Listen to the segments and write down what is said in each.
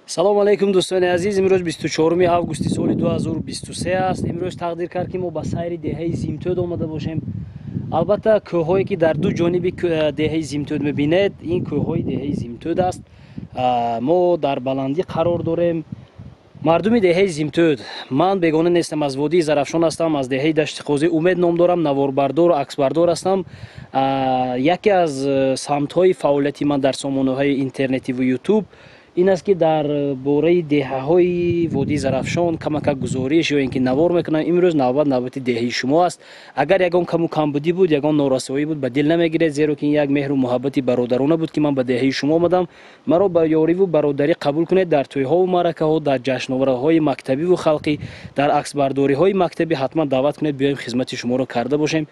салому алайкум дӯстони азиз. имрӯз 24 августи соли 2023 аст. имрӯз тақдир кард ки мо ба сайри деҳаи Зимтӯд омада бошем. албатта кӯҳҳое ки дар ду ҷониби деҳаи Зимтӯд мебинед, ин кӯҳҳои деҳаи Зимтӯд аст. мо дар баландӣ қарор дорем. мардуми деҳаи Зимтӯд, ман бегона нестам, аз водии Зарафшон ҳастам, аз деҳаи Дашти Қозӣ умед ном дорам, наворбардор, аксбардор ҳастам. яке аз самтҳои фаъолияти ман дар сомонаҳои интернетӣ ва ютуб ин аст ки дар бораи деҳаҳои водии Зарафшон камака гузориш ё ин ки навор мекунам. имрӯз навбати деҳаи шумо аст. агар ягон каму камбудӣ буд, ягон норасоӣ буд, ба дил намегиред, зеро ки ин як меҳру муҳаббати бародарона буд ки ман ба деҳаи шумо омадам. маро ба ёриву бародарӣ қабул кунед. дар тӯйҳову маъракаҳо, дар ҷашновараҳои мактабиву халқӣ, дар аксбардориҳои мактабӣ ҳатман даъват кунед, биёем хизмати шуморо карда бошем.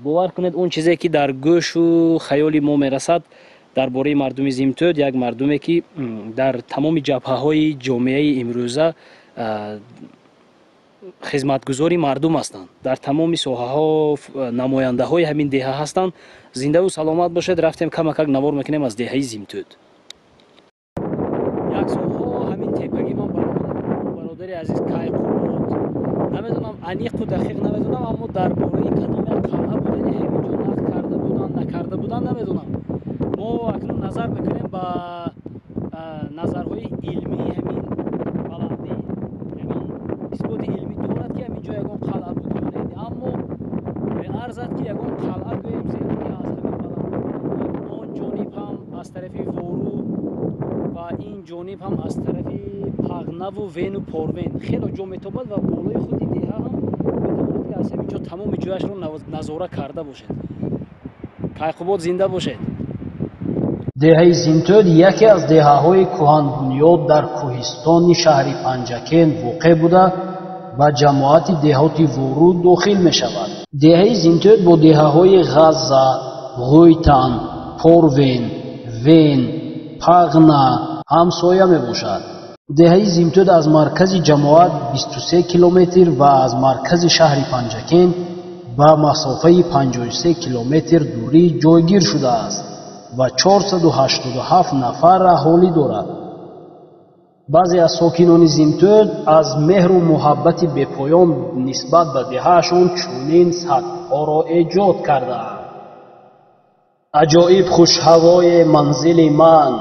бовар кунед, он чизе ки дар гӯшу хаёли мо мерасад дар бораи мардуми Зимтӯд, як мардуме ки дар тамоми ҷабҳаҳои ҷомеаи имрӯза хизматгузори мардум ҳастанд, дар тамоми соҳаҳо намояндаҳои ҳамин деҳа ҳастанд. зиндаву саломат бошед. рафтем камакак навор мекунем аз деҳаи Зимтӯд. як солҳо ҳамин тепаги ман бародари азиз Кайқубод, намедонам аниқу дақиқ намедонам, аммо дар бораи кадом як қалъа будани ҳаминҷо нақд карда буданд, накарда буданд намедонам. мо акнун назар мекунем ба назарҳои илмии ҳамин баландӣ. ягон исботи илмӣ дорад ки ҳаминҷо ягон қалъа буд ё не, аммо меарзад ки ягон қалъа гӯем, зеро ки аз ҳамин баландӣ он ҷониб ҳам аз тарафи Вору ва ин ҷониб ҳам аз тарафи Пағнаву Вену Порвен хело ҷо метобад ва болои худи деҳа ҳам метавонад ки аз ҳаминҷо тамоми ҷояшро назора карда бошед. Кайқубод зинда бошед. деҳаи Зимтӯд яке аз деҳаҳои кӯҳанбунёд дар кӯҳистони шаҳри Панҷакен воқеъ буда ба ҷамоати деҳоти Вору дохил мешавад. деҳаи Зимтӯд бо деҳаҳои Ғазза, Ғӯйтан, Порвен, Вен, Пағна ҳамсоя мебошад. деҳаи Зимтӯд аз маркази ҷамоат 23 километр ва аз маркази шаҳри Панҷакен ба масофаи 53 километр дурӣ ҷойгир шудааст ва 487 нафар аҳолӣ дорад. баъзе аз сокинони Зимтӯд аз меҳру муҳаббати бепоён нисбат ба деҳаашон чунин садҳоро эҷод кардаанд. аҷоиб хушҳавои манзили ман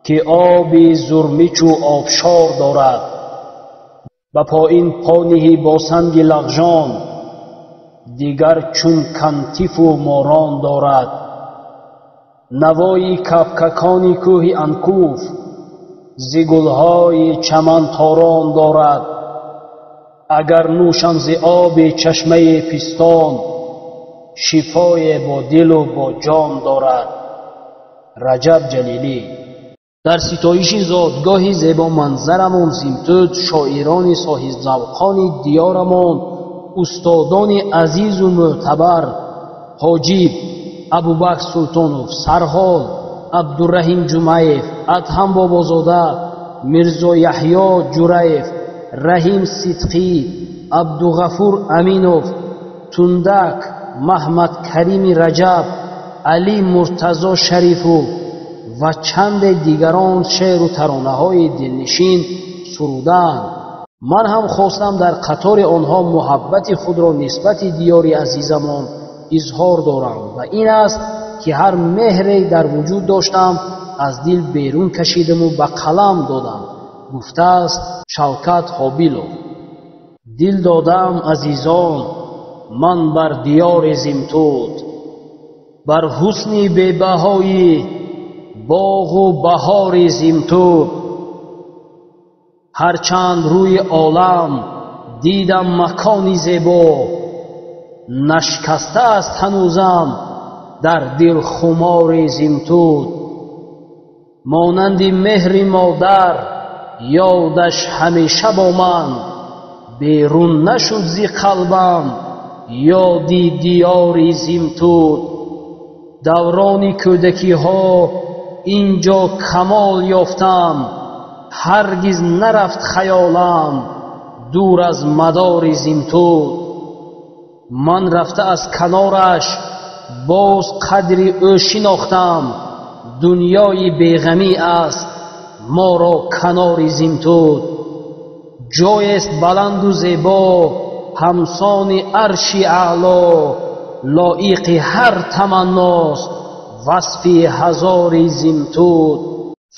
ки оби зурмичу обшор дорад, ба поин по ниҳӣ бо санги лағжон, дигар чун кантифу морон дорад. навои капкакони кӯҳи Анкуф зи гулҳои чаман торон дорад. агар нӯшам зи оби чашмаи пистон, шифое бо дилу бо ҷон дорад. раҷаб ҷалилӣ. дар ситоиши зодгоҳи зебоманзарамон Зимтӯд шоирони соҳибзавқони диёрамон, устодони азизу мӯътабар ҳоҷиб Абубакр Султонов, Сарҳол, Абдурраҳим Ҷумаев, Адҳам Бобозода, Мирзо Яҳьё Ҷураев, Раҳим Сидқӣ, Абдуғафур Аминов, Тундак, Маҳмад Карими Раҷаб, Али Муртазо Шарифов ва чанде дигарон шеъру таронаҳои дилнишин суруданд. ман ҳам хостам дар қатори онҳо муҳаббати худро нисбати диёри азизамон изҳор дорам ва ин аст ки ҳар меҳре дар вуҷуд доштам аз дил берун кашидаму ба қалам додам, гуфтааст Шавкат Ҳобилов. дил додам азизон ман бар диёри Зимтӯд, бар ҳусни бебаҳои боғу баҳори Зимтӯд. ҳарчанд рӯи олам дидам макони зебо, нашкастааст ҳанӯзам дар дил хумори Зимтӯд. монанди меҳри модар ёдаш ҳамеша бо ман, берун нашуд зи қалбам ёди диёри Зимтӯд. даврони кӯдакиҳо ин ҷо камол ёфтам, ҳаргиз нарафт хаёлам дур аз мадори Зимтӯд. ман рафта аз канораш боз қадри ӯ шинохтам, دنیای بیغمی است ما را کنار زیمتود. جای است بلند و زیبا همسان عرش اعلا، لایق هر تمناست وصف هزار زیمتود.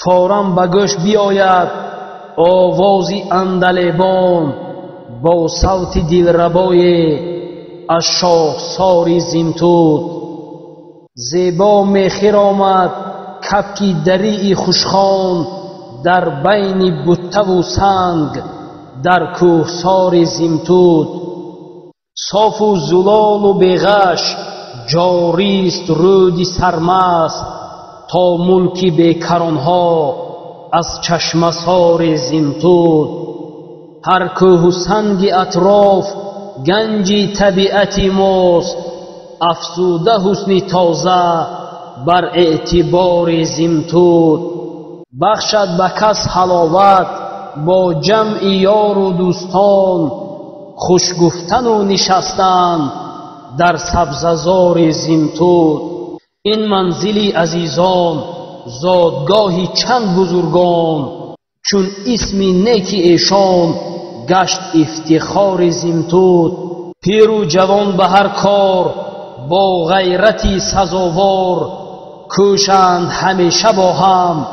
فوراً به گوش بیاید آوازی عندلیبان با صوت دلربای از شاخسار زیمتود. زیبا میخیر آمد کبکی دریع خوشخوان در بین بته و سنگ در کوهسار زیمتود. صاف و زلال و بیغش جاری است رود سرمست تا ملک بیکرانها از چشمسار زیمتود. هر کوه و سنگ اطراف گنج طبیعت ماست، افزوده حسن تازه بر اعتبار زیمتود. بخشد به کس حلاوت با جمع یار و دوستان، خوش گفتن و نشستن در سبززار زیمتود. این منزلی عزیزان زادگاهی چند بزرگان، چون اسم نیک ایشان گشت افتخار زیمتود. پیر و جوان به هر کار با غیرتی سزاوار، کوشند همیشه با هم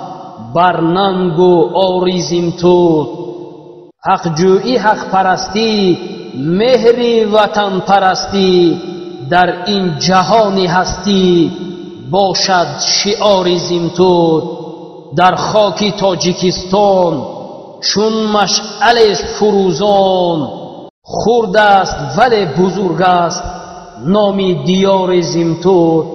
بر ننگ و آر زیمتود. حق جویی حق پرستی مهری وطن پرستی، در این جهان هستی باشد شعار زیمتود. در خاک تاجیکستان چون مشعل است فروزان، خرد است ولی بزرگ است نام دیار زیمتود.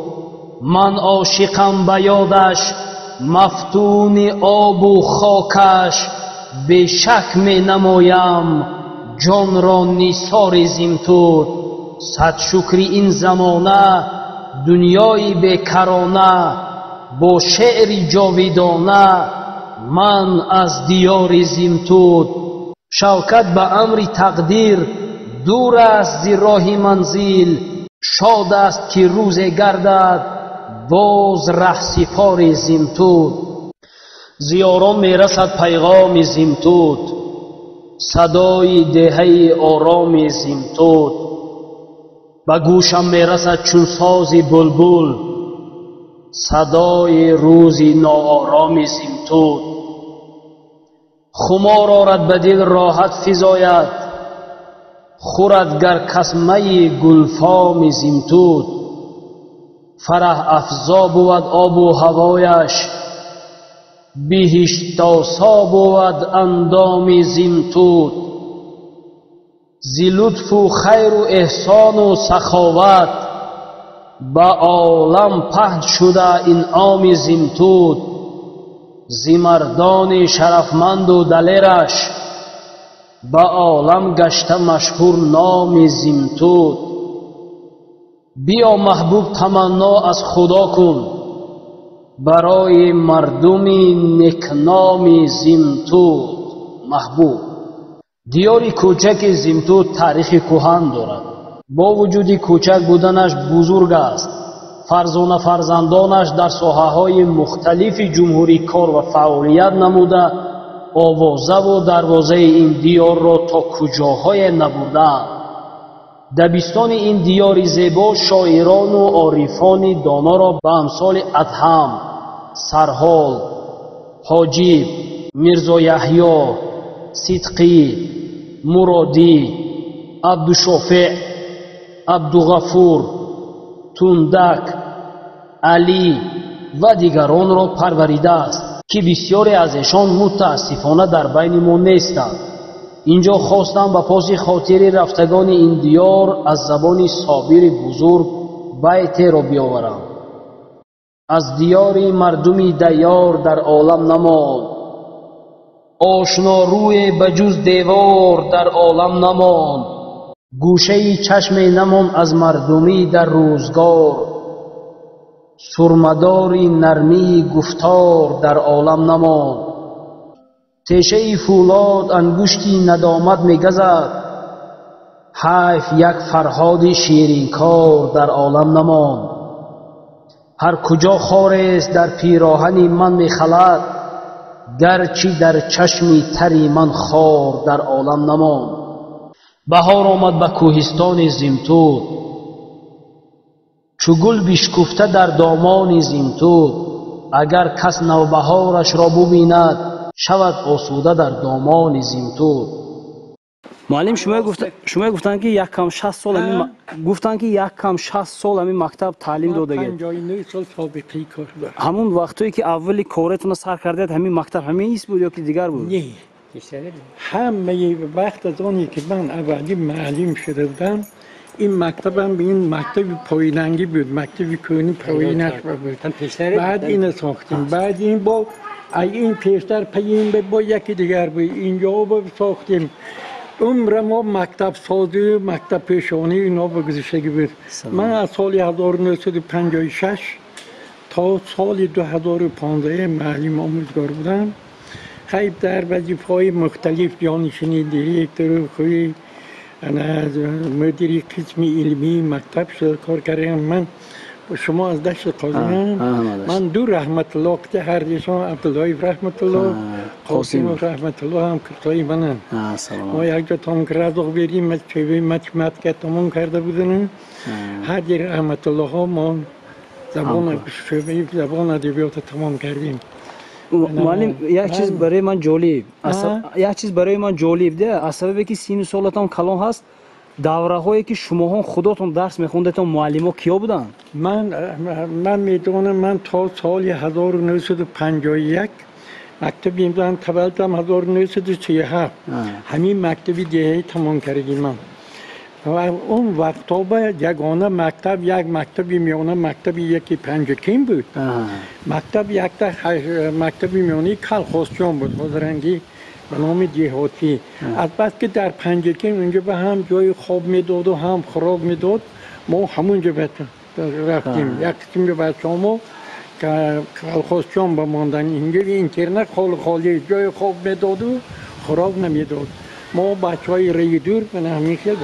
من عاشقم به یادش مفتون آب و خاکش، به شک می نمایم جان را نثار زیمتود. صد شکر این زمانه دنیای بیکرانه، با شعر جاویدانه من از دیار زیمتود. شوکت به امر تقدیر دور است ز راه منزل، شاد است که روز گردد باز رهسپار زیمتود. ز یاران میرسد پیغام زیمتود، صدای دهه آرام زیمتود. به گوشم میرسد چون ساز بلبل، صدای روز ناآرام زیمتود. خمار آرد به دل راحت فزاید، خورد گر کس می گلفام زیمتود. فرح افزا بود آب و هوایش، بهشت آسا بود اندام زیمتود. ز لطف و خیر و احسان و سخاوت به عالم پهن شده انعام زیمتود. ز مردان شرفمند و دلیرش به عالم گشته مشهور نام زیمتود. بیا محبوب تمنا از خدا کن برای مردم نکنام زیمتود. محبوب دیاری کوچک زیمتود تاریخ کهن دارد. با وجود کوچک بودنش بزرگ است. فرزانه فرزندانش در ساحه‌های مختلف جمهوری کار و فعالیت نموده، آوازه و دروازه این دیار را تا کجاهای نبردند. دبستان این دیار زیبا شاعران و عارفان دانا را به امثال ادهم، سرحال، حاجب، میرزا یحیی، صدقی، مرادی، عبدالشافع، عبدالغفور، تندک، علی و دیگران را پروریده است که بسیاری از ایشان متاسفانه در بین ما نیستند. اینجا خواستم به پاس خاطر رفتگان این دیار از زبان صابر بزرگ بیتی را بیاورم. از دیار مردمی دیار در عالم نماند، آشنا روی بجز دیوار در عالم نماند. گوشه چشم نماند از مردمی در روزگار، سرمداری نرمی گفتار در عالم نماند. تیشه فولاد انگشتی ندامت میگزد، حیف یک فرهاد شیرین کار در عالم نماند. هر کجا خارست در پیراهنی من میخلد، گرچه در چشمی تری من خار در عالم نماند. بهار آمد به کوهستان زیمتود، چو گل بشکفته در دامان زیمتود. اگر کس نوبهارش را ببیند، شود آسوده در دامان زیمتود. معلم شما گفتن که یک کم 60 سال همین مکتب تعلیم داده گید. 59 سال سابقه کار دارم. همون وقتی که اولی کارتون سر کردید همین مکتب همین ایست بود یا که دیگر بود؟ نه، همه وقت از آنی که من اولی معلم شده بودم، این مکتبم به این مکتب پاییننگی بود، مکتب کونی پایینش بود. بعد این ساختیم، بعد این با این پیشتر پایین با یکی دیگر بود، اینجا با ساختیم. عمر ما مکتب سازی، مکتب پیشانی اینا بگذشتگی بود. من از سال 1956 تا سال 2015 معلم آموزگار بودم. خیلی در وظیفه‌های مختلف جانشینی، دیرکتور، خوی مدیر قسم علمی مکتب شده کار کردم. من شما از دشت قاضیم، من دو رحمت الله که هر دیشان عبدالله رحمت الله، قاسم رحمت الله هم کرتایی منن. ما یک جا تام که رزاق بریم چوی مت که تمام کرده بودن. هر دی رحمت الله ها ما زبان ادبیات تمام کردیم. معلم یک چیز برای من جالب ده، از سببی که سین سالتان کلان هست، دوره هایی که شما هم خودتون درس میخوندتون معلم ها کیا بودن؟ من میدونم من تا سال 1951 مکتبی بودم، تولدم 1947 همین مکتبی دهی تمام کردیم. من و اون وقتا با یگانه مکتب یک مکتبی میانه مکتبی یکی پنجکین بود. مکتبی میانه کلخوستیان بود، حاضرنگی به نام دیهاتی. از بس که در پنجکین اونجا به هم جای خواب میداد و هم خوراک میداد، ما همونجا رفتیم. یک قسم به بچه ما که کلخوستیان بماندن اینجا اینترنت خالی جای خواب میداد و خوراک نمیداد. ما بچه های ری دور من همین خیلی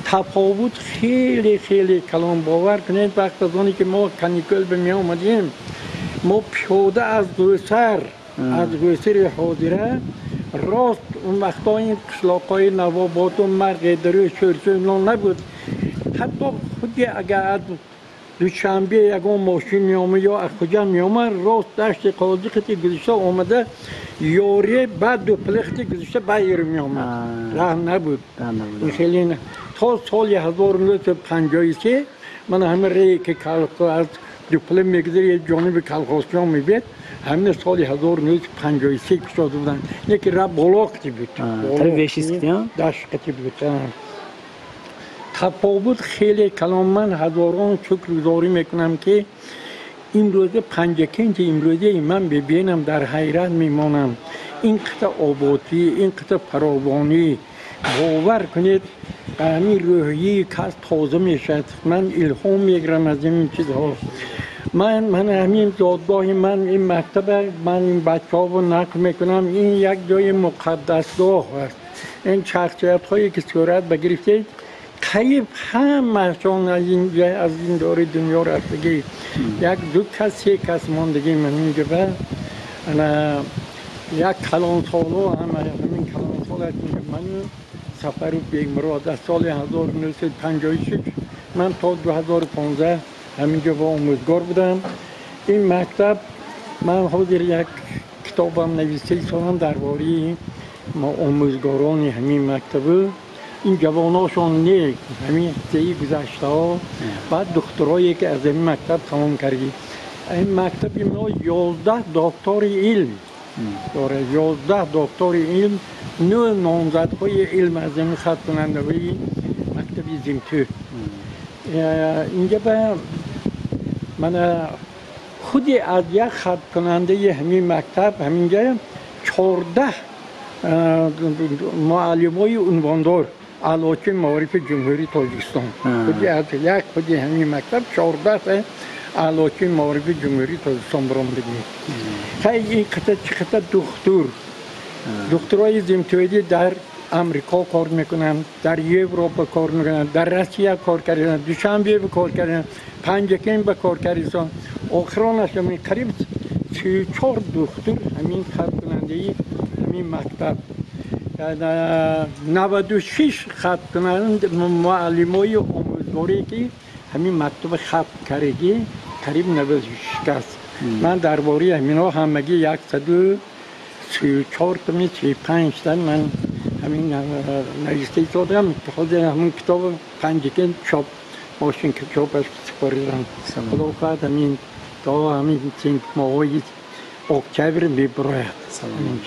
تفاوت خیلی کلان باور کنید. وقت از آنی که ما کانیکل به می آمدیم، ما پیاده از گوسر حاضره راست اون وقتا این قشلاقای نوابات و مرغ درو شرچون نبود. حتی خودی اگر دوشنبه یکان ماشین می آمد یا از کجا می آمد، راست دشت قاضی خطی گذشته آمده یاری بعد دو پلختی گذشته بایر می آمد. راه نبود. خیلی نه. تا سال 1953 من همه ری که از دوپله میگذاری جانب کلخوستیان میبید، همین سال 1953 شده بودن. یکی را بلاقتی بود. دشقتی بود. تفاوت خیلی کلام. من هزاران شکرگزاری میکنم که این روزه پنجکین که امروزه من ببینم در حیرت میمانم. این قطع آبادی، این قطع فراوانی، باور کنید همین روحی کس تازه میشد. من الهام میگیرم از این چیزها. من همین دادگاه من این مکتب من این بچه ها رو نقل میکنم. این یک جای مقدسگاه است. این شخصیت هایی که صورت بگرفتید خیلی همه‌شان از این دور دنیا رفتگی. یک دو کس یک کس ماندگی من اینجا به یک کلان سالو همین کلان سال هست. من سفر بیگ مراد از سال 1956 من تا 2015 همینجا با آموزگار بودم. این مکتب من حاضر یک کتابم نویسی سالم درباره ما آموزگاران همین مکتب. این جواناشون نه همین هفته گذشته ها بعد دکترایی که از این مکتب تمام کردی. این مکتب ما 11 دکتر علم داره، 11 دکتر علم، 9 نامزدهای علم از این خط کنندگی مکتب زیمتود. اینجا به من خودی از یک خط کننده همین مکتب همینجا 14 معلمای عنواندار علاقه معارف جمهوری تاجیکستان. خودی همین مکتب 14 علاقه معارف جمهوری تاجیکستان برآمدگی. خیلی این قطعه دکترای زیمتودی در امریکا کار میکنم، در اروپا کار میکنم، در روسیه کار کردم، دوشنبه به کار کردم، پنجکین به کار کردم. آخرانش همین قریب 34 دختر همین خط کننده همین مکتب 96 خط کننده معلمای آموزگاری که همین مکتب خط کردگی قریب 96 است. من درباره همینا همگی 134 تا 35 تا من همین نوشته دادم. حاضر همون کتاب پنجکین چاپ ماشین که چاپش سپاریدم. خدا خواهد همین تا همین چند ماهی اکتبر میبراید. سلام.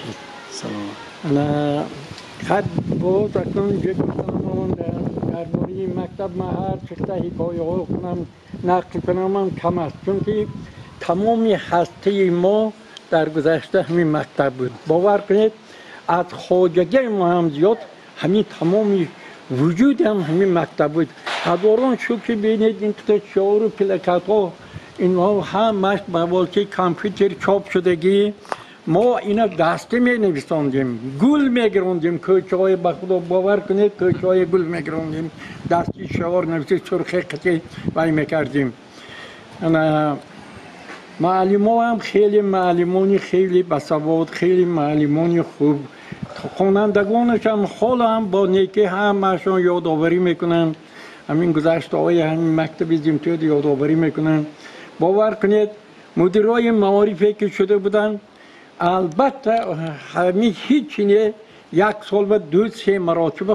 انا خط بود اکنون جه گفتم درباره مکتب من هر چقدر حکایه ها کنم نقل کنم هم کم است، چون که تمامی هسته ما در گذشته همین مکتب بود. باور کنید از خواجگی ما هم زیاد همین تمامی وجود هم همین مکتب بود. هزاران شکر بینید این قطع شعار و پلکت ها اینها همش به واسطه کامپیوتر چاپ شدگی ما اینا دستی می نویساندیم، گل می گراندیم، کوچه های به خدا باور کنید کوچه های گل می گراندیم، دستی شعار نویسی سرخی قطعی وی می کردیم. معلم هم خیلی معلمانی خیلی بسواد، خیلی معلمانی خوب. خوانندگانش هم حالا هم با نیکی همشون یادآوری میکنن، همین گذشته های همین مکتب زیمتود یادآوری میکنن. باور کنید مدیرای معارفی که شده بودن البته همین هیچ نه یک سال و 2-3 مراتب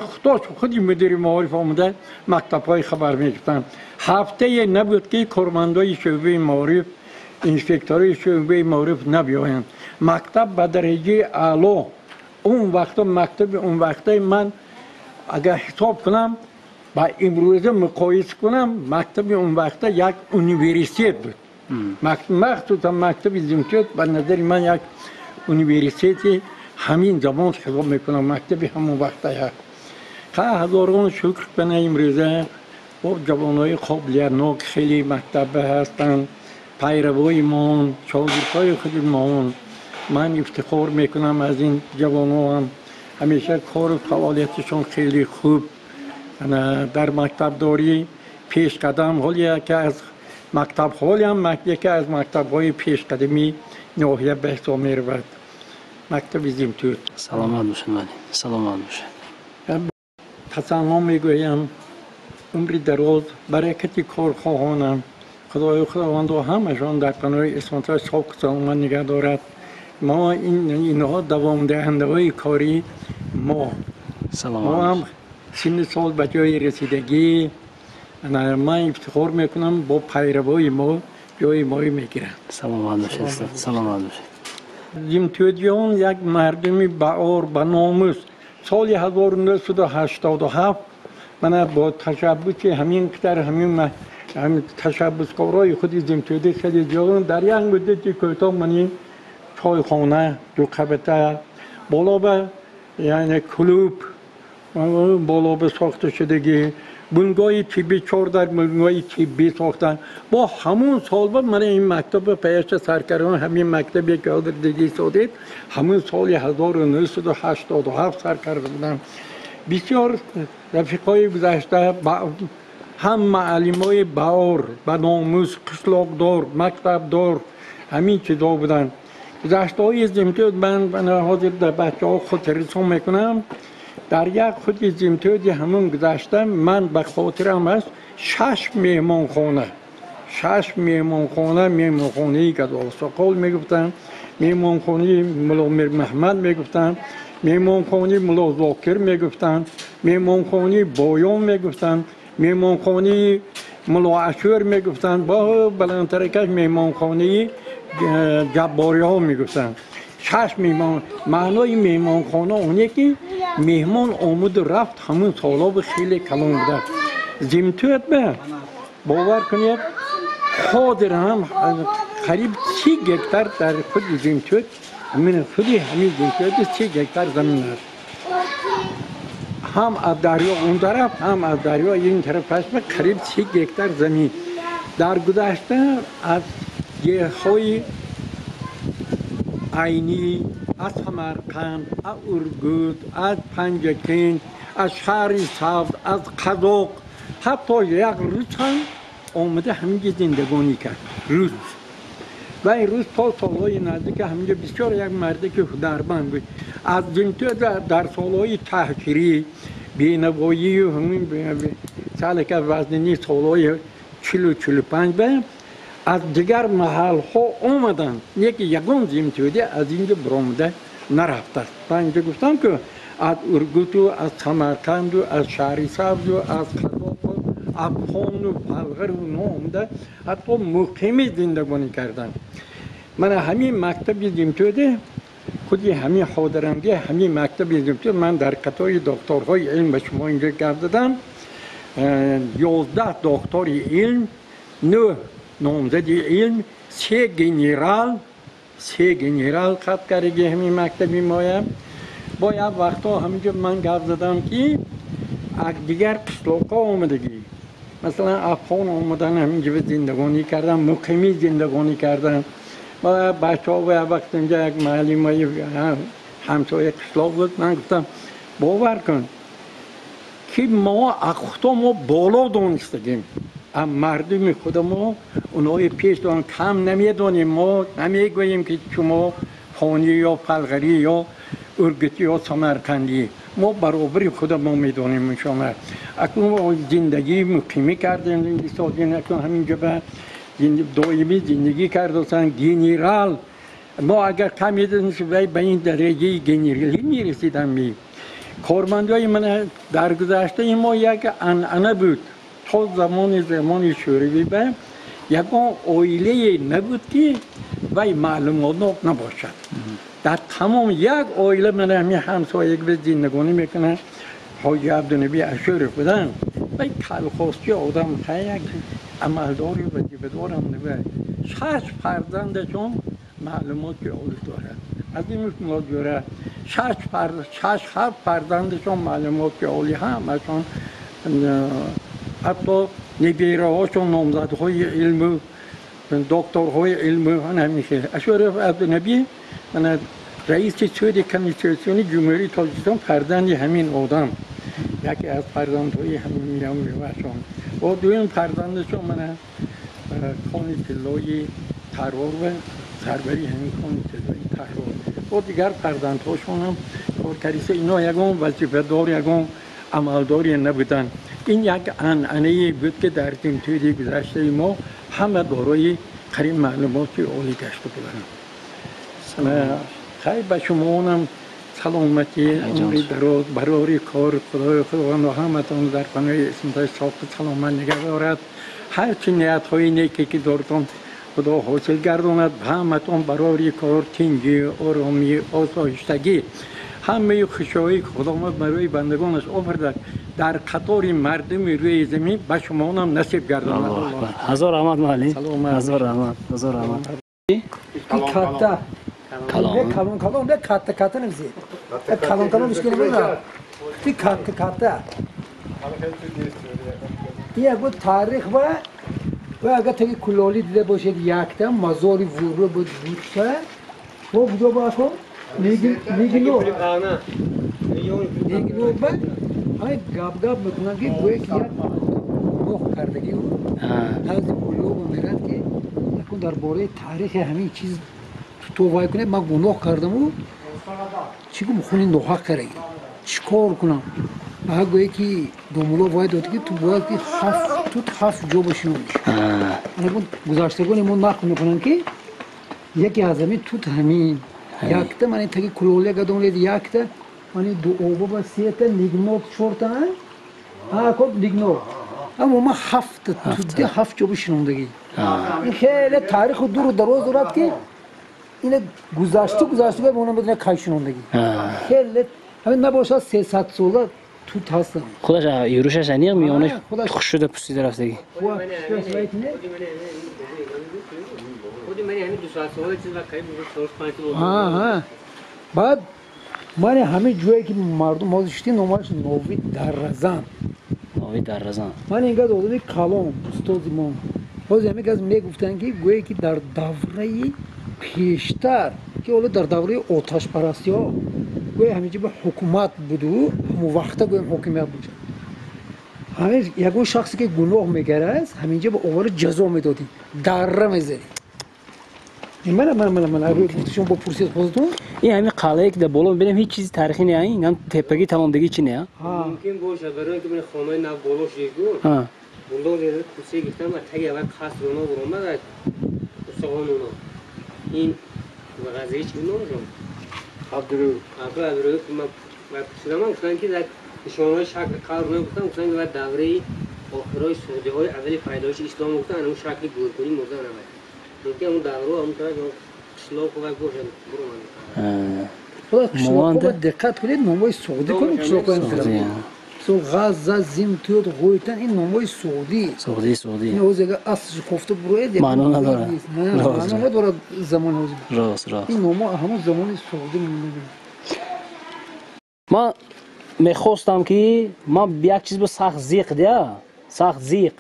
خودی مدیر معارف آمده مکتب های خبر میگفتن. هفته نبود که کارمندای شعبه معارف انسپکتورای شعبه معارف نبیایند. مکتب به درجه اعلا اون وقت مکتب اون وقت من اگر حساب کنم با امروزه مقایسه کنم مکتب اون وقت یک اونیورسیته بود. مخصوصا مکتب زیمتود به نظر من یک اونیورسیته همین زمان حساب میکنم. مکتب همون وقت هزاران شکر کنه امروزه با جوانای قابلیتناک خیلی مکتب هستند، پیروای ما، شاگردای خود ما. من افتخار میکنم از این جوانان هم همیشه کار و فعالیتشون خیلی خوب در مکتب داری پیش قدم. حالی که از مکتب حالی هم یکی از مکتب های پیش قدمی ناحیه به حساب می رود مکتب زیمتود. سلامت باشین ولی سلامت باشین. تسلام میگویم عمر دراز برکت کارخواهانم خدای خداوند همشان در پناه اسمت ساق سلامت نگه دارد. ما اینها دوام دهنده های کاری ما هم سن سال به جای رسیدگی من افتخار میکنم با پیروای ما جای ما میگیرن. سلامت باشین. سلامت باشین. زیمتودیان یک مردمی بهار به ناموس سال 1987 من با تشبس همین کتر همین تشبسکارای خود زیمتودی خیلی زیاد در یک مدتی کوتاه منی چایخانه دو قبطه بالا به یعنی کلوب بالا به ساخته شدگی بنگاه طبی 14 بنگاه طبی ساختن. با همون سال بعد من این مکتب پیش سرکردم همین مکتبی که در دیگه سادید همون سال 1987 سرکرده بودم. بسیار رفیقای گذشته هم معلمای بهار به ناموس قشلاقدار مکتبدار همین چیزا بودن. گذشته های زیمتود من حاضر در بچه ها خود رسوم میکنم. در یک خود زیمتودی همون گذشته من به خاطرم هست 6 مهمانخانه ای که از آساقال میگفتن، مهمانخانه ملا میر محمد میگفتن، مهمانخانه ملا زاکر میگفتن، مهمانخانه بایان میگفتن، مهمانخانه ملا عشور میگفتن، با بلندترکش مهمانخانه جباری ها میگفتن. 6 مهمان. معنای مهمانخانه اونه که مهمان آمد و رفت همون سالا به خیلی کلان بوده. زیمتود به باور کنید خادر هم قریب 30 گکتر در خود زیمتود همین زیمتود 30 گکتر زمین است. هم از دریا اون طرف هم از دریا این طرف هست به قریب 30 گکتر زمین. در گذشته از گیاه های عینی از سمرقند، از ارگود، از پنجکین، از شهر سبز، از قزاق، حتی یک روز هم آمده همینجا زندگانی کرد روز. و این روز تا سالهای نزدیک همینجا بسیار یک مرده که هنرمند بود. از زمتو در سالهای تحصیلی بینوایی و همین سال که وزنی سالهای 40-45 از دیگر محل ها آمدن. یکم زمتودی از اینجا برآمده نرفته است. من اینجا گفتم که از ارگوت و از سمرقند و از شهر سبز و از قزاق و افغان و بلغر و آمده حتی مقیمی زندگانی کردن. من همین مکتب زمتوده خودی همین حاضرنگی همین مکتب زمتود من در قطار دکترهای علم به شما اینجا گردیدم. 11 دکتر علم، 9 نامزد علم، 3 گنرال خط کردگی همین مکتبی مایم. با یک وقتا همینجا من گفت زدم که دیگر قشلاقا آمدگی مثلا افغان آمدن همینجا زندگانی کردن، مقیمی زندگانی کردن. با بچه ها و وقت اینجا یک محلی مایی همسایه قشلاق بود. من گفتم باور کن که ما اخوتا ما بالا دانستگیم، مردم خود ما اونهای پیش دارن کم نمیدانیم. ما نمیگوییم که شما فانی یا بلغری یا ارگوتی یا سمرقندی، ما برابر خود ما میدانیم. شما اکنون ما زندگی مقیمی کردیم، سازین اکنون همینجا به دائمی زندگی کردن. گنرال ما اگر کمی دانست به این درجه گنرالی میرسیدم. کارمندای من در گذشته ما یک عنعنه بود تا زمان شوروی به یکان عائله نبود که وی معلومات نباشد. در تمام یک عائله من همین همسایه به زندگانی میکنه حاجی عبدالنبی اشرف بودن. وی کلخاستی آدم یک عملداری وظیفه دارم نبود. 6 فرزندشون معلومات عالی دارد. از این مشمول جوره 6-7 فرزندشون معلومات عالی همشون حتی نبیره هاشون نامزدهای علم دکترهای علم همیشه. اشرف عبدالنبی من رئیس سود کمیسیون جمهوری تاجیکستان فرزند همین آدم، یکی از فرزندهای همین میوهشون. و دویم فرزندشون من خان طلایی ترور و سربری همین خان طلایی ترور و دیگر فرزندهاشون هم کارکریسه. اینا یکم وظیفه دار یکم عملداری نبودن. این یک عنعنه بود که در زمتوی گذشته ما همه دارای قریب معلوماتی عالی گشته بودن. خیلی به شما هم سلامتی عمری دراز برای کار خدای خداوند و همتون در پناه اسمش صاحب سلامت نگه دارد. هر چی نیت های نیکی که دارتون خدا حاصل گرداند. همتون برای کار تنگی، آرامی، آسایشتگی، همه خوشایی خدا برای بندگانش آورده در قطار مردم روی زمین به شما هم نصیب گرداند. هزار رحمت معلی. هزار رحمت. هزار رحمت. کاتا کالون نه کاتا نمیشه. کالون مشکل نیست. تی کاتا. یه گفت تاریخ و اگر تکی کلالی دیده باشید یکتا مزاری ورو بود بودشه و بجا باکن نیگنو بعد های گاب میکنن که گوه که یک نوخ کردگی بود از کلو میرد که نکن در باره تاریخ همین چیز تو وای کنه من گناه کردم و چی که مخونی نوحق کردگی چیکار کنم بعد گویی که دومولو وای داد که تو باید که هفت جا بشینم میشه. گذاشتگان ما نقل میکنن که یکی از همین توت همین یکتا من تاکی کلوله گدون لید یکتا من دو اوبا با سیتا نیگنو چورتا کب نیگنو اما ما هفت جا بشینم دیگه. این خیلی تاریخ دور دراز دارد که این گذاشته به اونم بدونه کایشونم دیگه. خیلی همین نباشه 300 ساله توت هستم. خودش یوروشش انیق میانش خوش شده پوسیده رفتگی. بعد من همه جایی که مردم مازشتی نمایش نوید در رزان من اینگاه دادوی کلام استادی من باز همه که از میگفتن که گویی که در دوره پیشتر که حالا در دوره آتش پرستی ها گوی همینجا به حکومت بود و همون وقتا گویم حکومت بود. همین یکون شخصی که گناه میگره همینجا به اوار جزا میدادی دره میزدی. من اگر شما با پرسید خودتون این همین قلعه که در بالا ببینیم هیچ چیزی تاریخی نیست. این هم تپگی تمام دیگه چی نه؟ ممکن باشه برای اینکه من خانه نو بالاش یکو ها بوندو دیگه کوسه گفتم و تگی اول خاص رونا برام داد سوان اونا این وقتی چی نمیشم عبدالرو ما شدم گفتن که در نشانه شکل کار رو گفتن که در دوره آخرای سعودی های اولی پیدایش اسلام گفتن اون شکل گورکنی مردن نمید اینکه اون دوره همون طرف شلوغ و باشه برو من خدا قشلاق دقت کنید نامای سعودی کنید قشلاق کنید سو غزه زیمتود غویتن این نامای سعودی این اوزگه اصلش گفته بروید معنا نداره معنا نداره زمان اوزی راست این ناما همون زمان سعودی میمونه. ما میخواستم که ما یک چیز به سخت زیق دیا سخت زیق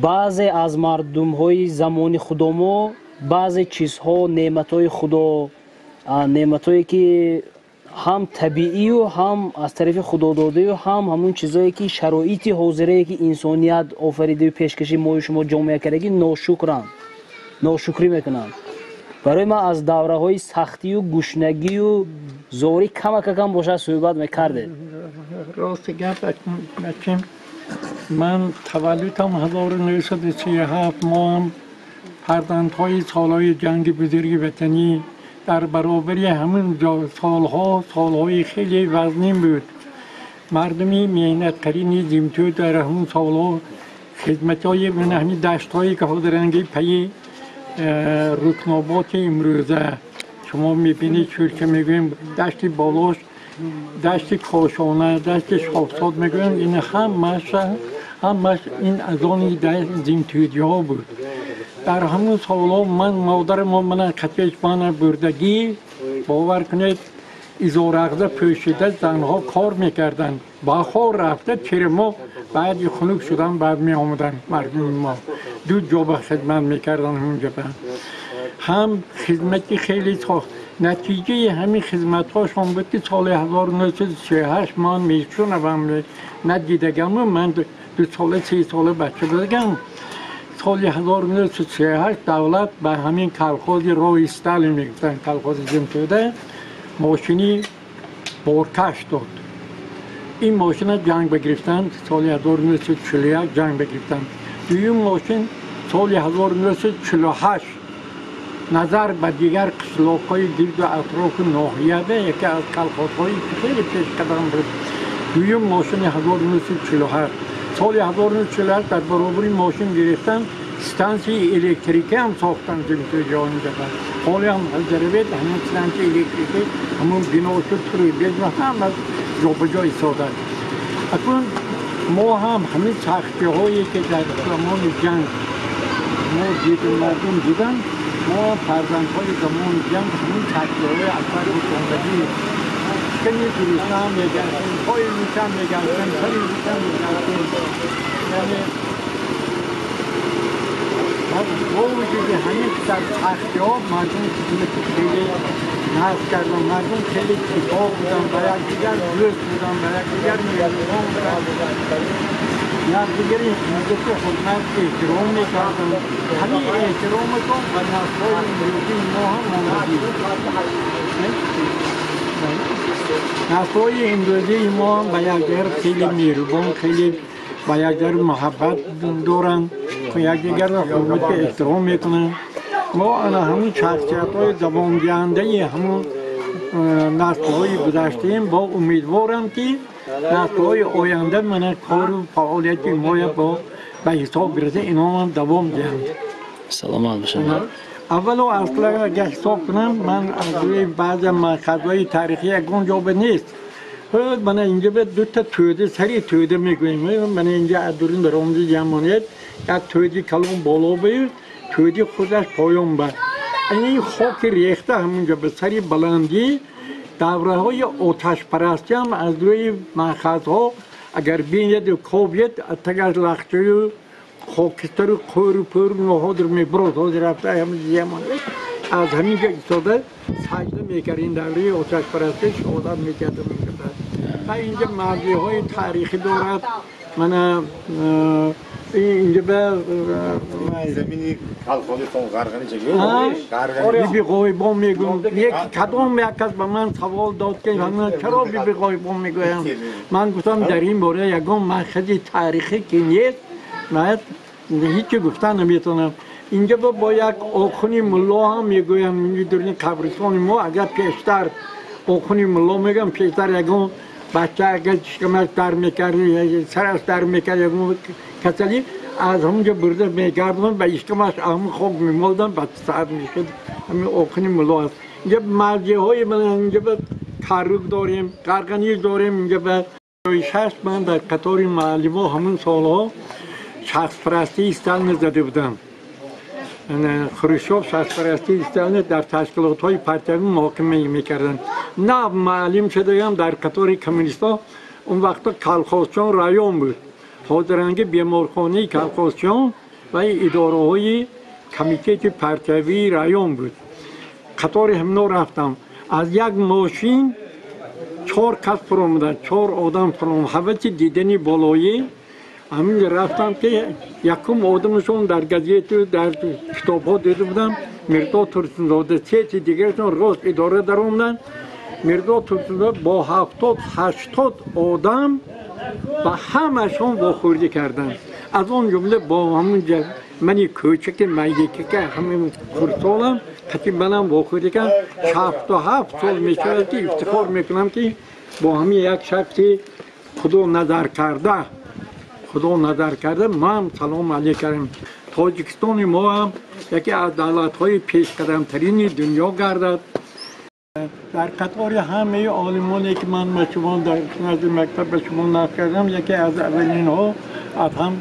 بعضی از مردم های زمان خودمو بعضی چیزها نعمت های خدا نعمت هایی که هم طبیعی و هم از طرف خدا داده و همون چیزایی که شرایط حاضره که انسانیت آفریده و پیشکشی ما و شما جامعه کردگی ناشکری میکنن. برای ما از دوره های سختی و گشنگی و زوری کم باشه صحبت میکرده. راست گپ بچم من تولدم 1937 ما هم فرزندهای سالهای جنگ بزرگ وطنی در برابری همین سالهای خیلی وزنین بود. مردمی مهنت‌کارین زیمتو در همون سالها خدمت‌های من همین دشت‌هایی که حاضرنگی پی رکنابات امروزه شما می‌بینید که میگویم دشت بالاش دشت کاشانه دشت شاهزاد میگویم این همش این از آن دشت زیمتویی ها بود. در همون سالها مادر من کتیش من بردگی باور کنید ایزارغده پوشیده زنها کار میکردن بخار رفته کرما بعد خنک شدن بعد می آمدن مردم ما دو جا خدمت میکردن اونجا هم خدمتی خیلی ساخت. نتیجه همین خدمت هاشون بود که سال 1938 من میشونم ندیدگم من 2 سال 3 سال بچه بودم. سال 1938 دولت به همین کلخوز راه استال میگفتن کلخوز زیمتوده ماشینی بارکش داد. این ماشین جنگ بگرفتن سال 1941 جنگ بگرفتن. دویم ماشین سال 1948 نظر به دیگر قشلاق‌های گرد و اطراف ناحیه به یکی از کلخوزهای خیلی پیش قدم بود. دویم ماشین 1948 سال 1948 در برابر ماشین گرفتن استانسی الکتریکی هم ساختن زیمتو جا اینجا. حالی هم ضربت همون استانسی الکتریکی همون بناشو تریبیت و هم از جا به جا ایستادن. اکنون ما هم همین سختی هایی که در زمان جنگ ما مردم دیدن ما فرزند های زمان جنگ همین سختی های اثر بسندگی کنی دروسته هم میگردیم پای روشه هم میگردیم سری روشه هم میگردیم. یعنی با وجود همین سختی ها مردم خیلی نفت کردن مردم خیلی کتاب بودن و یک دیگر دوست بودن و یک دیگر میرسان بودن یک دیگر حضرت خدمت احترام میکردن. همین احترام کن و نسل‌های امروزی ما هم آمدید. نسل‌های امروزی ما هم به یکدیگر خیلی مهربان خیلی به یکدیگر محبت دارن و یکدیگر را حرمت احترام میکنن. ما همون شخصیت‌های زبان دهنده همون نسل‌های گذشته‌ایم با امیدوارم که نسل‌های آینده من کار و فعالیت ما با به حساب برسه اینا هم دوام دهند. سلامت باشم. اول و اصلا اگه حساب کنم من از روی بعض مقطع‌های تاریخی یکون جا نیست. من اینجا به 2 تا توده سری توده میگویم. من اینجا از دورین در آموزش جمعیت یک توده کلام بالا بود توده خودش پایان بر این خاک ریخته همونجا به سری بلندی دوره های آتش پرستی هم از روی مأخذها اگر بینید کوبیت اتگر لخچه و خاکستر و قور و پر نهاد رو میبرد حاضر رفته همون زمان از همینجا ایستاده سجده میکرد. این دوره آتش پرستش آدم میکرد. و اینجا مرزی های تاریخی دارد. من اینجا به زمینی کالخانه‌تون غرغنی چگونه؟ بیبی غایبان میگم. کدام یک کس به من سوال داد که چرا بیبی غایبان میگویم؟ من گفتم در این باره یگان مأخذ تاریخی که نیست من هیچی گفتن نمیتونم. اینجا با یک آخونی ملا هم میگویم میدونی قبرستان ما اگر پیشتر آخونی ملا میگم پیشتر یگان بچه اگر شکمش در میکرد سرش در میکرد یگان کسلی از همونجا برده میگردن و اشکمش همون خوب میمالدن بعد سر میشد. همین آخونی ملا هست. اینجا مرجع های من اینجا به کاروک داریم، قرقنیش داریم. اینجا به 6 من در قطار معلم ها همون سالها شخص پرستی استالین زده بودم. خروشچوف شخص پرستی استالین در تشکیلات های پرتگاه محاکمه میکردن. نه معلم شدم در قطار کمونیستا. اون وقت کالخواسچان رایون بود. حاضرانگی بیمارخانه کالخواسچان و اداره های کمیته پرتگاهی رایون بود. قطار همنا رفتم. از یک ماشین 4 کس فرامدن، 4 آدم فرام. حوث دیدنی بالایی همین رفتم که یکم آدمشون در گزیت و در کتاب ها دیده بودم. مرداد ترسونزاده 3 دیگرشون راست اداره در اومدن. مرداد ترسونزاده با 70-80 آدم و همشون واخوردی کردن. از اون جمله با همون منی کوچک میدیکی که همین خردسالم تقریبا واخوردی کردن. 77 سال میشه که افتخار میکنم که با همین یک شخصی خدا نظر کرده ما هم سلام علیکم. تاجیکستان ما هم یکی از دولت‌های پیشقدم‌ترین دنیا گردد. در قطار همه عالمانی که من به شما در نزد مکتب به شما نقل کردم یکی از اولین ها ادهم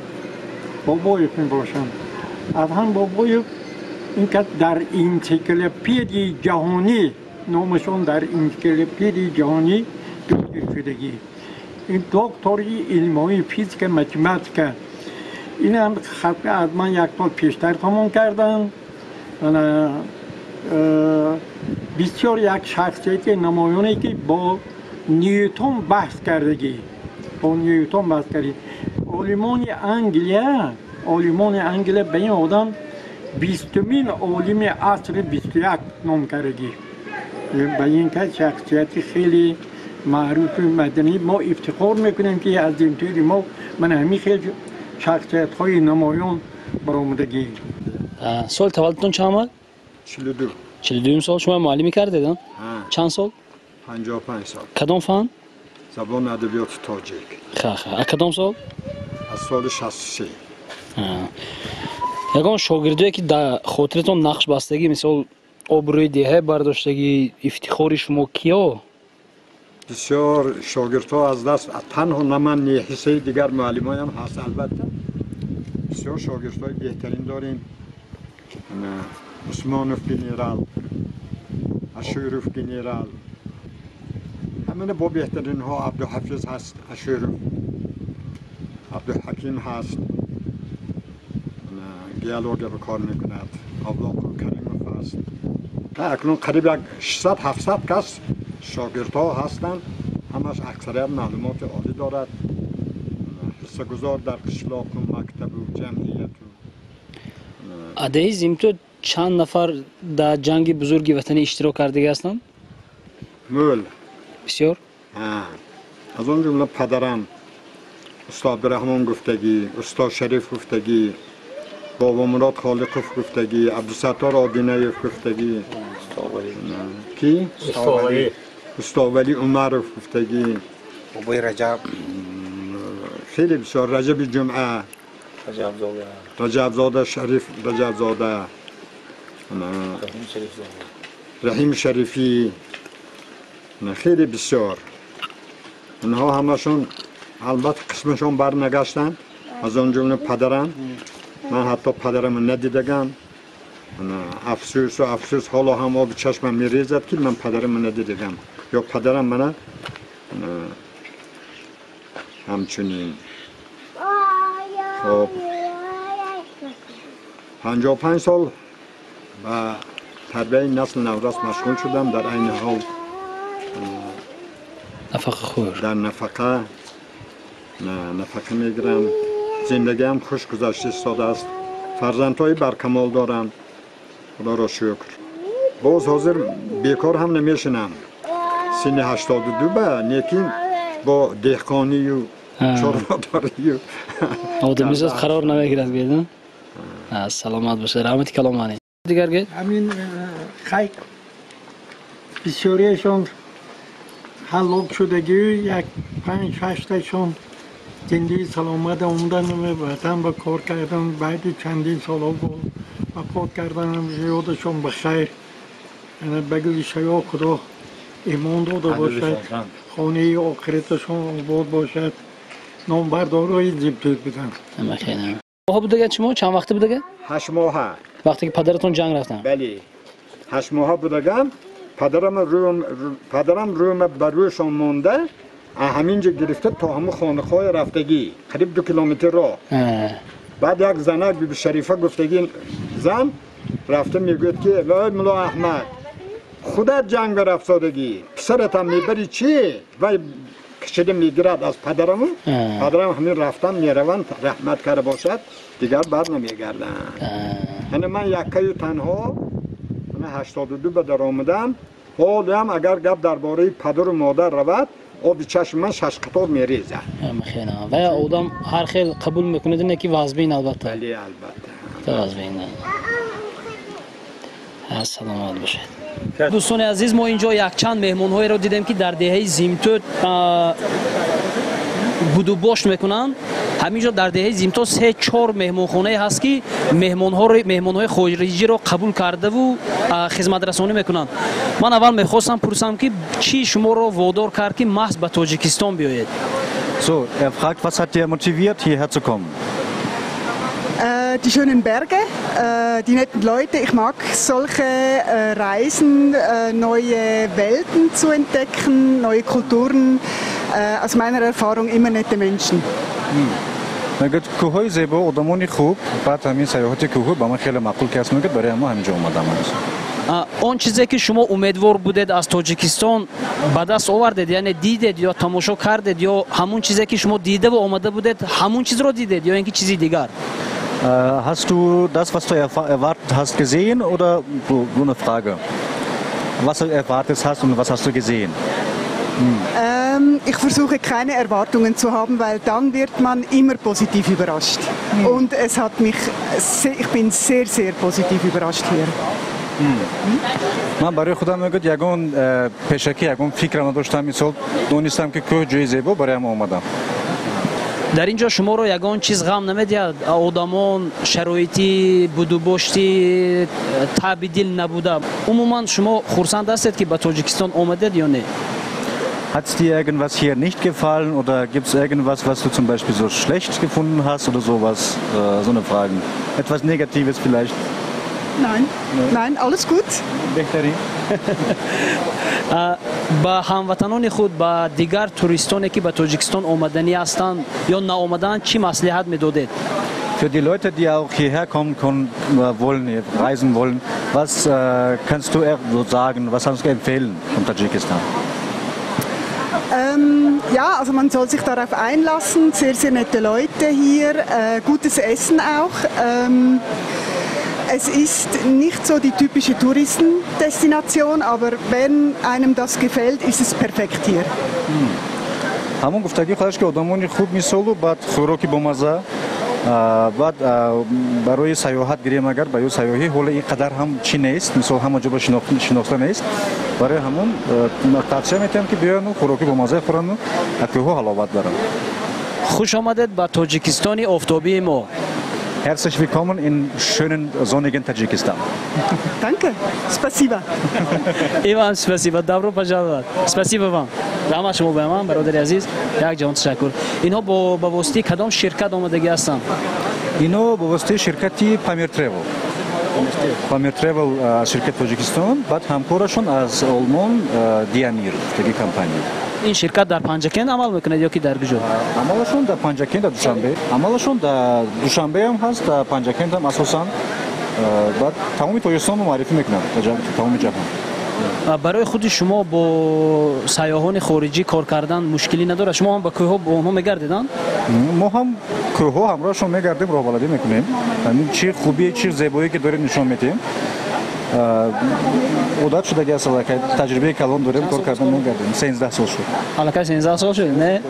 بابایوف می باشند. ادهم بابایوف این که در انسیکلوپدی جهانی نامشون در انسیکلوپدی جهانی دستگیر شدگی. این دکتری علمی فیزیک متماتیک. این هم خطی از من یک سال پیشتر تمام کردن. بسیار یک شخصیت نمایانی که با نیوتن بحث کردگی. عالمان انگلیا به این آدم 20مین عالم عصر 21 نام کردگی. به این که شخصیت خیلی معروف مدنی ما افتخار میکنیم که از این توی ما من همین خیلی شخصیت های نمایان برآمدگی. سال تولدتون چند آمد؟ 42 سال. شما معلمی کردید؟ چند سال؟ 55 سال. کدام فن؟ زبان ادبیات تاجیک. کدام سال؟ از سال 63. یگان شاگردایی که در خاطرتون نقش بستگی مثل آبروی دهه برداشتگی افتخار شما کیا؟ بسیار شاگردها از دست تنها نه من حصه دیگر معلمان هم هست. البته بسیار شاگردهای بهترین داریم. عثمانوف گنرال، اشوروف گنرال، همین با بهترین ها عبدالحفیظ هست، اشوروف، عبدالحکیم هست، گیالوگ به کار میکند، آبلاکو کریموف هست. اکنون قریب 600-700 کس شاگردها هستند. همش اکثریت معلومات عالی دارد. حصه گذار در قشلاق و مکتب و جمعیت. عده زیمتو چند نفر در جنگ بزرگی وطنی اشتراک کرده هستند؟ مول. بسیار. از اون جمله پدرم استاد عبدالرحمن گفتگی، استاد شریف گفتگی، بابا مراد خالقوف گفتگی، عبدالستار آدینیوف گفتگی. کی؟ استاد ولی عمروف گفتگی. بابای رجب. خیلی بسیار. رجب جمعه. رجب زاده شریف رجب زاده. رحیم شریفی. خیلی بسیار. اونها همشون البته قسمشون برنگشتن. از اون جمله پدرم. من حتی پدرم ندیدگم. افسوس حالا هم آب چشمم میریزد که من پدرم ندیدگم. یا پدرم من همچنین. خب 55 سال و تربیت نسل نوراس مشغول شدم. در این حال نفقه خور در نفقه میگیرم. زندگی هم خوش گذشته ساده است. فرزندهای برکمال دارم، خدا را شکر. باز حاضر بیکار هم نمیشنم. سن 82 به نیکین با دهقانی و چاره‌داری و آدمی زاد قرار نمیگیرد بیدن. سلامت باشه. رحمتی کلامانی دیگر گید همین خیلی بسیاریشون حلاق شدگی یک 5-6 تاشون زندگی سلامت اومدن و وطن با کار کردن. بعد چندین سال وفات کردن. یادشون بخیر. بگوی شیا خدا ایمان داده باشد، خانه آخرتشون آباد باشد. نامبردارای زیمتود بودن. خیلی ماه بودگه چه ماه؟ چند وقت بودگه؟ 8 ماه. وقتی که پدرتون جنگ رفتن؟ بله 8 ماه بودگم. پدرم روم بر رویشان مونده. همینجا گرفته تا همون خانه‌های رفتگی قریب 2 کیلومتر راه. بعد یک زنک بی شریفه گفتگی زن رفته میگوید که وای ملا احمد خودت جنگ بر افتادگی پسرت هم میبری چی؟ وای کشیده میگیرد از پدرم. پدرم همین رفتن میروند رحمت کرده باشد دیگر بعد نمیگردن. یعنی من یکی تنها 82 به در آمدم. حالی هم اگر گپ درباره پدر و مادر رود آب چشم من 6 قطار میریزه. خیلی و آدم هر خیل قبول میکنه دینه که وازبین البته. بله البته. وازبین. سلامت باشید. دوستان عزیز ما اینجا یک چند مهمان‌هایی رو دیدیم که در دهه زیمتود بودو باش میکنن. همینجا در دهه زیمتود 3-4 مهمانخانه هست که مهمان‌های خارجی رو قبول کرده و خدمت رسانی میکنن. من اول میخواستم پرسم که چی شما رو وادار کرد که محض به تاجیکستان بیایید؟ So, er fragt, was hat dir motiviert, hierher zu kommen? Die schönen Berge, die netten Leute. Ich mag solche Reisen, neue Welten zu entdecken, neue Kulturen. Aus meiner Erfahrung immer nette Menschen. میگه کوههای زیبا، آدمانی خوب. بعد همین سیاحت کوه با من خیلی معقول کس میگه برای ما همینجا اومدم. آن چیزی که شما امیدوار بودید از تاجیکستان به دست آوردید، یعنی دیدید یا تماشا کردید یا همون چیزی که شما دیده و آمده بودید همون چیز رو دیدید یا اینکه چیزی دیگر؟ Hast du das, was du erwartet hast, gesehen oder nur eine Frage? Was du erwartet hast und was hast du gesehen? Ich versuche keine Erwartungen zu haben, weil dann wird man immer positiv überrascht. Und es hat mich, ich bin sehr, sehr positiv überrascht hier. من برای خودم میگم یگان پیشکی یگان فکر نداشتم. مثلا دونستم که کوه جای زیبا برای ما اومدم. در اینجا شما رو یگان چیز غم نمیدید؟ آدمان شرایطی بودو باشتی تبدیل نبوده. عموما شما خرسند هستید که به تاجیکستان آمدید یا نه؟ Hat es dir irgendwas hier nicht gefallen oder gibt es irgendwas, was du zum Beispiel so schlecht gefunden hast oder sowas? So eine Frage. Etwas Negatives vielleicht? Nein, alles gut. با هموطنان خود با دیگر توریستانی که به تاجیکستان آمدنی هستند یا ناآمدن چی مصلحت میدادید؟ Für die Leute, die auch hierher kommen wollen, reisen wollen, was kannst du so sagen, was kannst du empfehlen von Tadschikistan? Ja, also man soll sich darauf einlassen. Sehr, sehr nette Leute hier, gutes Essen auch. Es ist nicht so die typische Touristendestination, aber wenn einem das gefällt, ist es perfekt hier. همون گفتگی خودش که آدمانی خوب میسول و بعد خوراکی با مزه. بعد برای سیاحت گیریم اگر برای سیاحی حالا اینقدر هم چی نیست، مثلا همه جا با شناخته نیست. برای همون توصیه میتونم که بیان و خوراکی با مزه خورن و کوه حلاوت برن. خوش آمدید به تاجیکستان آفتابی ما. Herzlich willkommen in schönen sonnigen Tadschikistan. Danke. Spasiba. Ivan, spasiba. Добро пожаловать. Спасибо вам. Рама шумо ба ман, бародари азиз. Як ҷон ташаккур. Инҳо ба воситаи кадом ширкат омадагӣ ҳастанд? Ино ба воситаи ширкати Pamir Travel. Pamir Travel ширкати Тоҷикистон, баъд ҳамкорашон аз Олмон Dianir таги компания. این شرکت در پنجکند عمل میکنه یا که در کجا؟ عملشون در پنجکند در دوشنبه. عملشون در دوشنبه هم هست، در پنجکند هم اساساً بعد تمام تاجیکستان رو معرفی میکنم تمام جهان. برای خود شما با سیاحان خارجی کار کردن مشکلی نداره؟ شما هم با کوه ها با اونها میگردیدن؟ ما هم کوه ها همراهشون میگردیم، راهبردی میکنیم، همین چی خوبی چی زیبایی که داریم نشون میدیم. عادت شده که اصلا تجربه کلان داریم، کار کردن میگردیم. 13 سال شد. الکی 13 سال شد؟ نه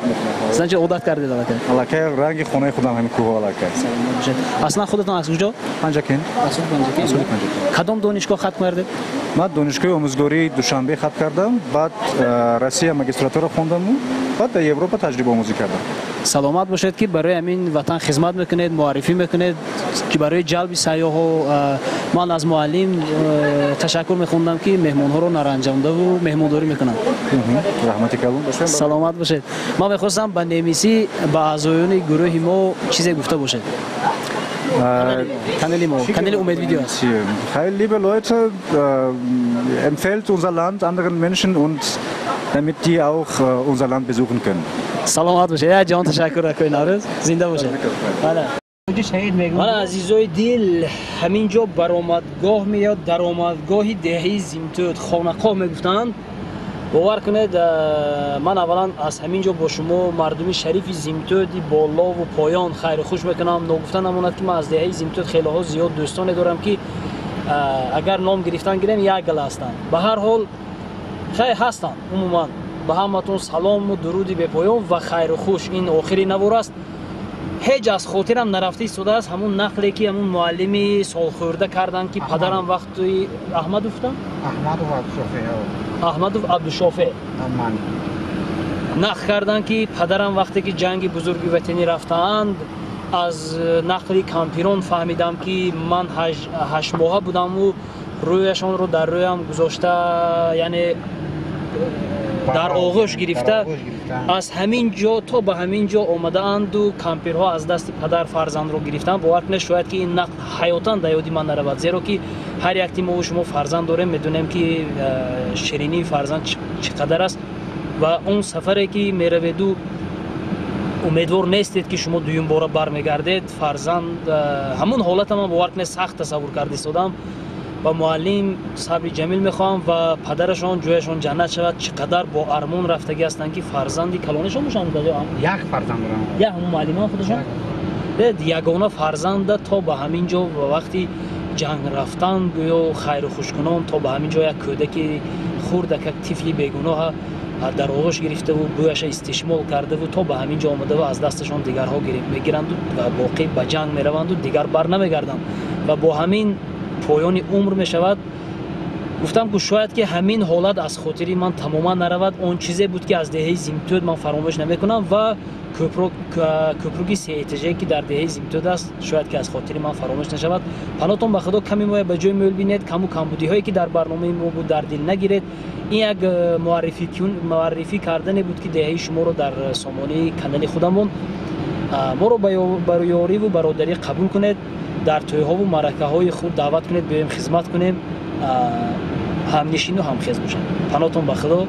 اصلا چه عادت کردید الکی رنگ خونه خودم همین کوه ها الکی. اصلا خودتون از کجا؟ پنجکین. پنجکین. کدام دانشگاه ختم کردید؟ من دانشگاه آموزگاری دوشنبه ختم کردم، بعد روسیه ماجستراتورا خوندم، بعد در اروپا تجربه آموزی کردم. سلامت باشید که برای همین وطن خدمت میکنید، معرفی میکنید که برای جلب سیاح من از معلم تشکر میخوندم که مهمون ها رو نرنجانده و مهمونداری میکنن. رحمتی کلون باشید. سلامت باشید. ما میخواستم به نمیسی با اعضایان گروه ما چیزی گفته باشید. Kanal Umid Video. Liebe Leute, empfehlt unser Land anderen Menschen und damit die auch unser Land besuchen können. سلامت باشید. یا جان تشکر کنید. نوروز زنده باشید. حالا عزیزای دل همینجا برآمدگاه میاد، درآمدگاه دهه زیمتود خانقاه میگفتند. باور کنید من اولا از همینجا با شما مردم شریف زیمتودی بالا و پایان خیر خوش میکنم. نگفتن امانت که من از دهه زیمتود خیلی ها زیاد دوستان دارم که اگر نام گرفتن گیرم یک گل هستن. به هر حال خیر هستن. عموما به همتون سلام و درودی به پایان و خیر خوش. این آخری نوار است. هیچ از خاطرم نرفته ایستاده است همون نقلی که همون معلمی سال خورده کردن که پدرم وقتی احمد گفتم احمد و عبدالشافع نقل کردن که پدرم وقتی که جنگ بزرگی وطنی رفتند از نقلی کمپیران فهمیدم که من 8 ماه بودم و رویشان رو در رویم گذاشته، یعنی در آغوش گرفته. از همین جا تا به همین جا آمده اند و کمپیرها از دست پدر فرزند رو گرفتن. باور کنید شاید که این نقل حیاتاً در یادی من نرود، زیرا که هر یک ما و شما فرزند داریم، میدونیم که شیرینی فرزند چقدر است و اون سفری که میروید و امیدوار نیستید که شما دویم بار برمیگردید. فرزند همون حالت من باور کنید سخت تصور کرده شدم. و معلم صبر جمیل میخوام و پدرشان جویشان جنت شود. چقدر با ارمان رفتگی هستن که فرزندی کلانشان باشن. یک فرزند دارم. یا همون معلمان خودشان یگانه فرزند تا به همین جا و وقتی جنگ رفتن گویا خیر و خوشکنان تا به همین جا یک کودک خردک طفلی بیگناه در آغوش گرفته و بویش استشمال کرده و تا به همین جا آمده و از دستشان دیگرها میگیرند و باقی به جنگ میروند و دیگر بر نمیگردند و با همین پایان عمر می شود. گفتم که شاید که همین حالت از خاطری من تماما نرود. اون چیزی بود که از دهه زیمتود من فراموش نمیکنم و کوپروگی سه اتجاهی که در دهه زیمتود است شاید که از خاطری من فراموش نشود. پناهتون به خدا کمی ما به جای میل بینید، کم و کمبودی هایی که در برنامه ما بود در دل نگیرید. این یک معرفی کردن بود که دهه شما رو در سامانه کانال خودمون ما رو برای یاری و برادری قبول کنید. در توی‌ها و مرکه‌های خود دعوت کنید بیایم خدمت کنیم، همنشین و همخیز باشیم. پناهتون به خدا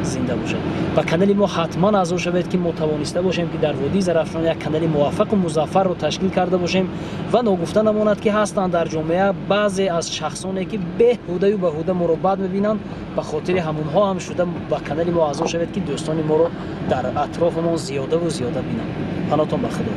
زنده باشید. و کانال ما حتما اعضا شوید که ما توانسته باشیم که در وادی زرافشان یک کانال موفق و مظفر رو تشکیل کرده باشیم. و نگفتن امانت که هستند در جامعه بعضی از شخصانی که بهوده و بهوده ما رو بد می‌بینند، به خاطر همونها هم شده با کانال ما اعضا شوید که دوستان ما رو در اطراف ما زیاده و زیاده بینند. پناهتون به خدا.